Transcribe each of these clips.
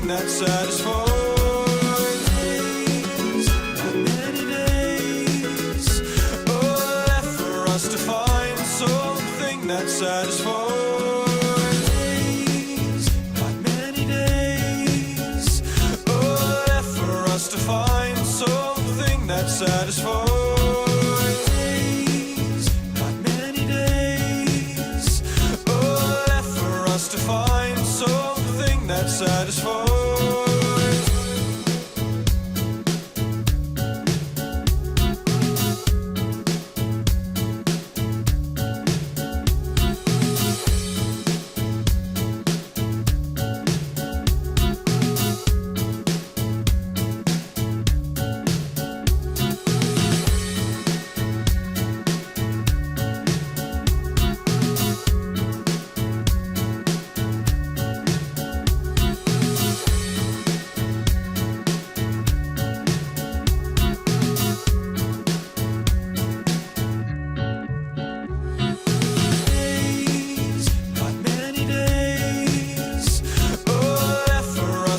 something that satisfies. Not many days are left for us to find something that satisfies. Not many days are left for us to find something that satisfies. Not many days are left for us to find something that satisfies.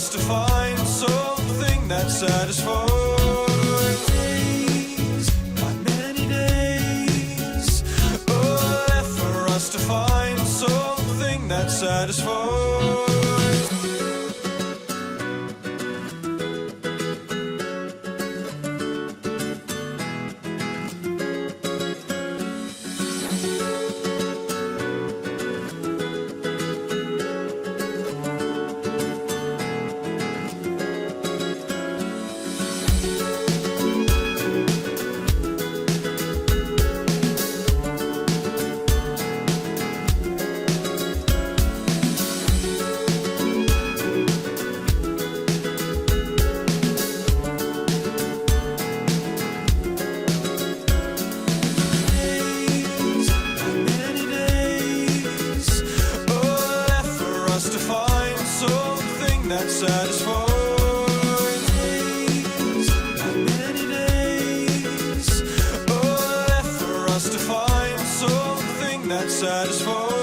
To find something that satisfies. Not many days are left for us to find something that satisfies. To find something that satisfies. Not many days are left for us to find something that satisfies.